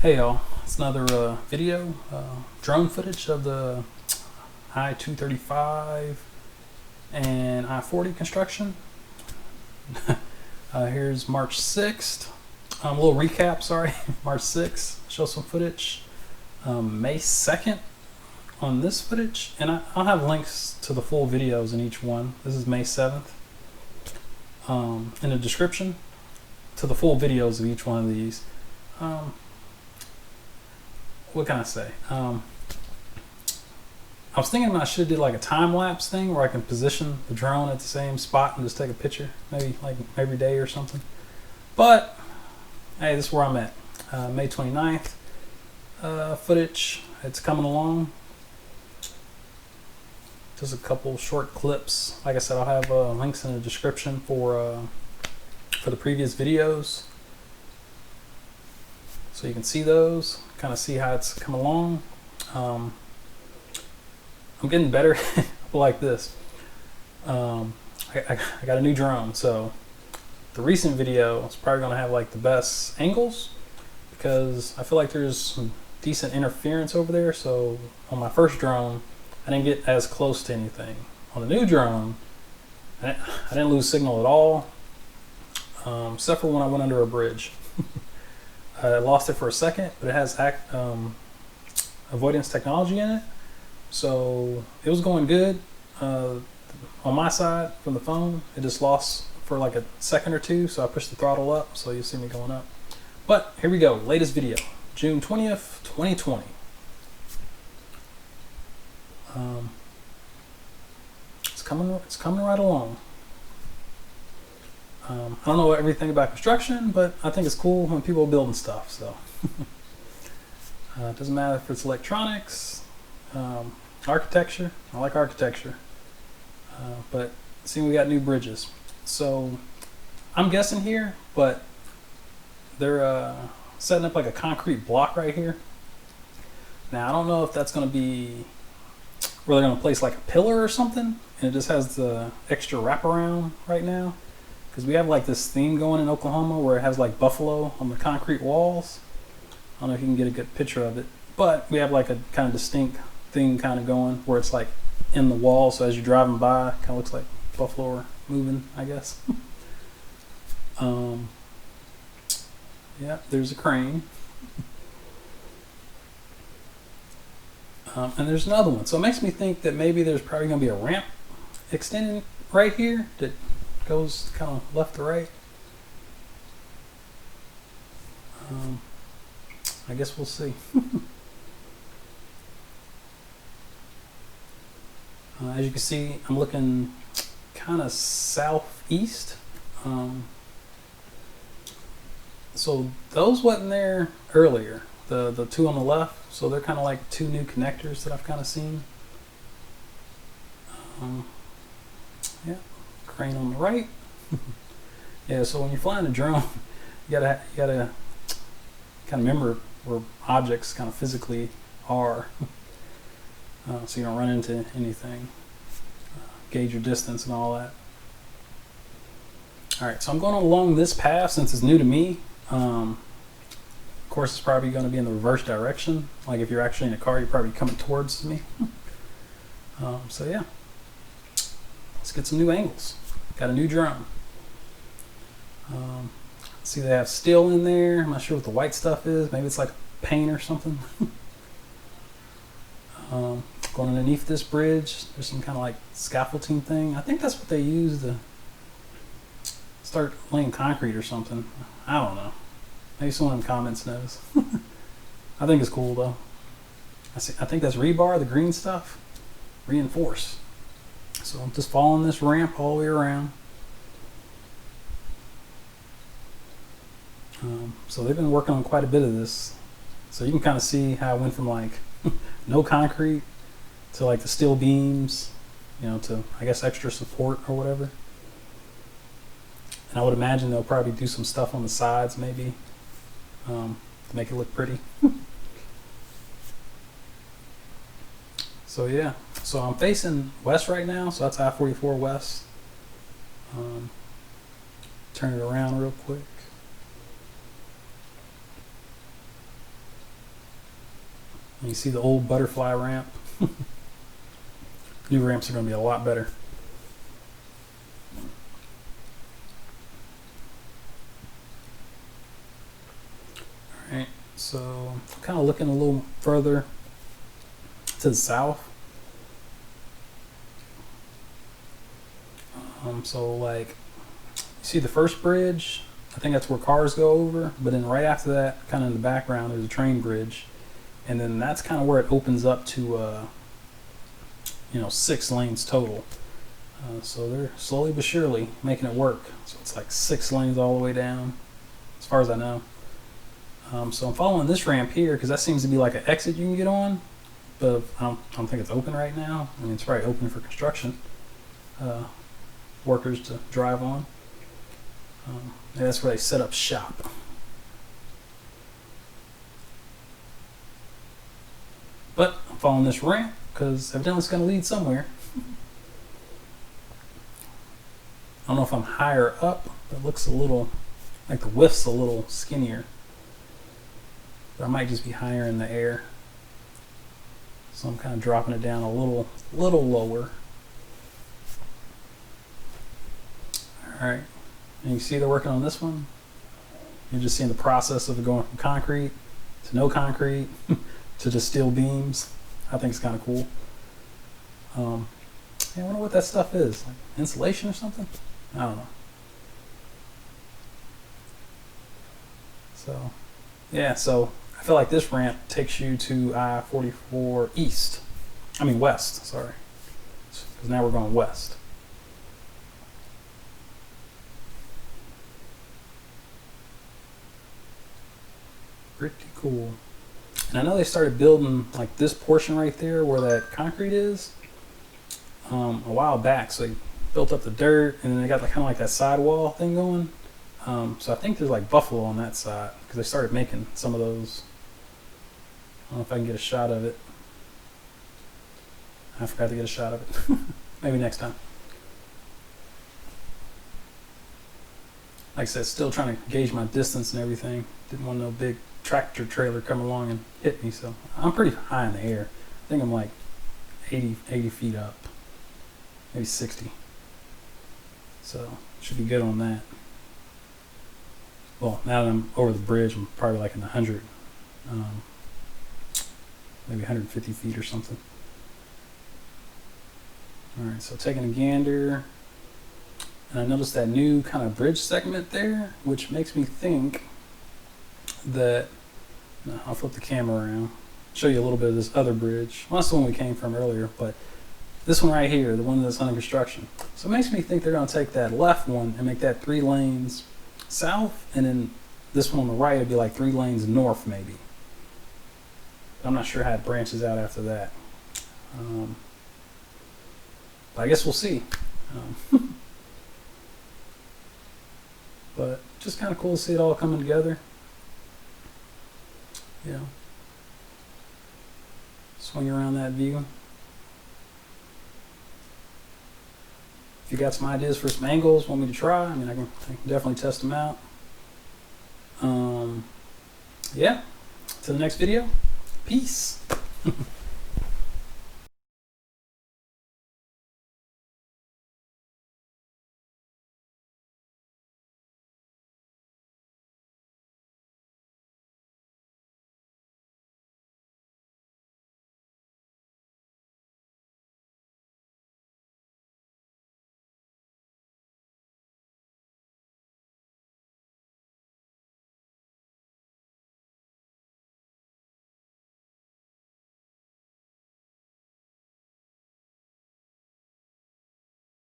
Hey y'all, it's another video, drone footage of the I-235 and I-40 construction. Here's March 6th. A little recap, sorry. March 6th, show some footage. May 2nd on this footage, and I'll have links to the full videos in each one. This is May 7th. In the description to the full videos of each one of these. What can I say? I was thinking I should have did like a time-lapse thing where I can position the drone at the same spot and just take a picture, maybe like every day or something. But hey, this is where I'm at. May 29th footage. It's coming along. Just a couple short clips. Like I said, I'll have links in the description for the previous videos, so you can see those, kind of see how it's come along. I'm getting better. Like this. I got a new drone, so the recent video is probably going to have like the best angles because I feel like there's some decent interference over there. So on my first drone, I didn't get as close to anything. On the new drone, I didn't lose signal at all, except for when I went under a bridge. I lost it for a second, but it has avoidance technology in it, so it was going good. On my side from the phone, it just lost for like a second or two, so I pushed the throttle up, so you see me going up. But here we go, latest video, June 20th, 2020. It's coming right along. I don't know everything about construction, but I think it's cool when people are building stuff. So it doesn't matter if it's electronics, architecture. I like architecture, but see, we got new bridges. So I'm guessing here, but they're setting up like a concrete block right here. Now I don't know if that's going to be where they're going to place like a pillar or something, and it just has the extra wraparound right now. Because we have like this theme going in Oklahoma where it has like buffalo on the concrete walls. I don't know if you can get a good picture of it, but we have like a kind of distinct thing kind of going where it's like in the wall, so as you're driving by, it kind of looks like buffalo are moving, I guess. Yeah, there's a crane. And there's another one. So it makes me think that maybe there's probably going to be a ramp extending right here that goes kind of left to right. I guess we'll see. As you can see, I'm looking kind of southeast. So those wasn't there earlier, the two on the left. So they're kind of like two new connectors that I've kind of seen. Yeah. Crane on the right. Yeah, so when you're flying a drone, you gotta kind of remember where objects kind of physically are, so you don't run into anything. Gauge your distance and all that. All right, so I'm going along this path since it's new to me. Of course, it's probably going to be in the reverse direction. Like if you're actually in a car, you're probably coming towards me. So yeah, let's get some new angles. Got a new drone. See, they have steel in there. I'm not sure what the white stuff is. Maybe it's like paint or something. Going underneath this bridge, there's some kind of like scaffolding thing. I think that's what they use to start laying concrete or something. I don't know. Maybe someone in the comments knows. I think it's cool though. I think that's rebar, the green stuff, reinforced. So I'm just following this ramp all the way around. So they've been working on quite a bit of this. So you can kind of see how it went from like no concrete to like the steel beams, you know, to I guess extra support or whatever. And I would imagine they'll probably do some stuff on the sides maybe to make it look pretty. So yeah, so I'm facing west right now, so that's I-44 west. Turn it around real quick. And you see the old butterfly ramp. New ramps are going to be a lot better. Alright, so I'm kind of looking a little further to the south. So like, you see the first bridge, I think that's where cars go over, but then right after that, kind of in the background, there's a train bridge. And then that's kind of where it opens up to, 6 lanes total. So they're slowly but surely making it work. So it's like 6 lanes all the way down, as far as I know. So I'm following this ramp here because that seems to be like an exit you can get on, but I don't think it's open right now. I mean, it's probably open for construction workers to drive on. Yeah, that's where they set up shop. But I'm following this ramp because evidently it's going to lead somewhere. I don't know if I'm higher up. It looks a little like the width's a little skinnier. But I might just be higher in the air. So I'm kind of dropping it down a little lower. Alright, and you see they're working on this one. You're just seeing the process of it going from concrete to no concrete to just steel beams. I think it's kind of cool. Yeah, I wonder what that stuff is. Like insulation or something? I don't know. So, yeah, so I feel like this ramp takes you to I-44 east. I mean west, sorry. Because now we're going west. Pretty cool. And I know they started building like this portion right there where that concrete is a while back. So they built up the dirt and then they got like, kind of like that sidewall thing going. So I think there's like buffalo on that side because they started making some of those. I don't know if I can get a shot of it. I forgot to get a shot of it. Maybe next time. Like I said, still trying to gauge my distance and everything. Didn't want no big tractor trailer come along and hit me, so I'm pretty high in the air. I think I'm like 80 feet up, maybe 60. So should be good on that. Well, now that I'm over the bridge, I'm probably like in the 100, maybe 150 feet or something. All right, so taking a gander, and I noticed that new kind of bridge segment there, which makes me think that, I'll flip the camera around, show you a little bit of this other bridge. Well, that's the one we came from earlier, but this one right here, the one that's under construction. So it makes me think they're going to take that left one and make that 3 lanes south, and then this one on the right would be like 3 lanes north maybe. I'm not sure how it branches out after that. But I guess we'll see. But just kind of cool to see it all coming together. You know, swing around that view. If you got some ideas for some angles, want me to try, I mean, I can definitely test them out. Yeah, to the next video. Peace.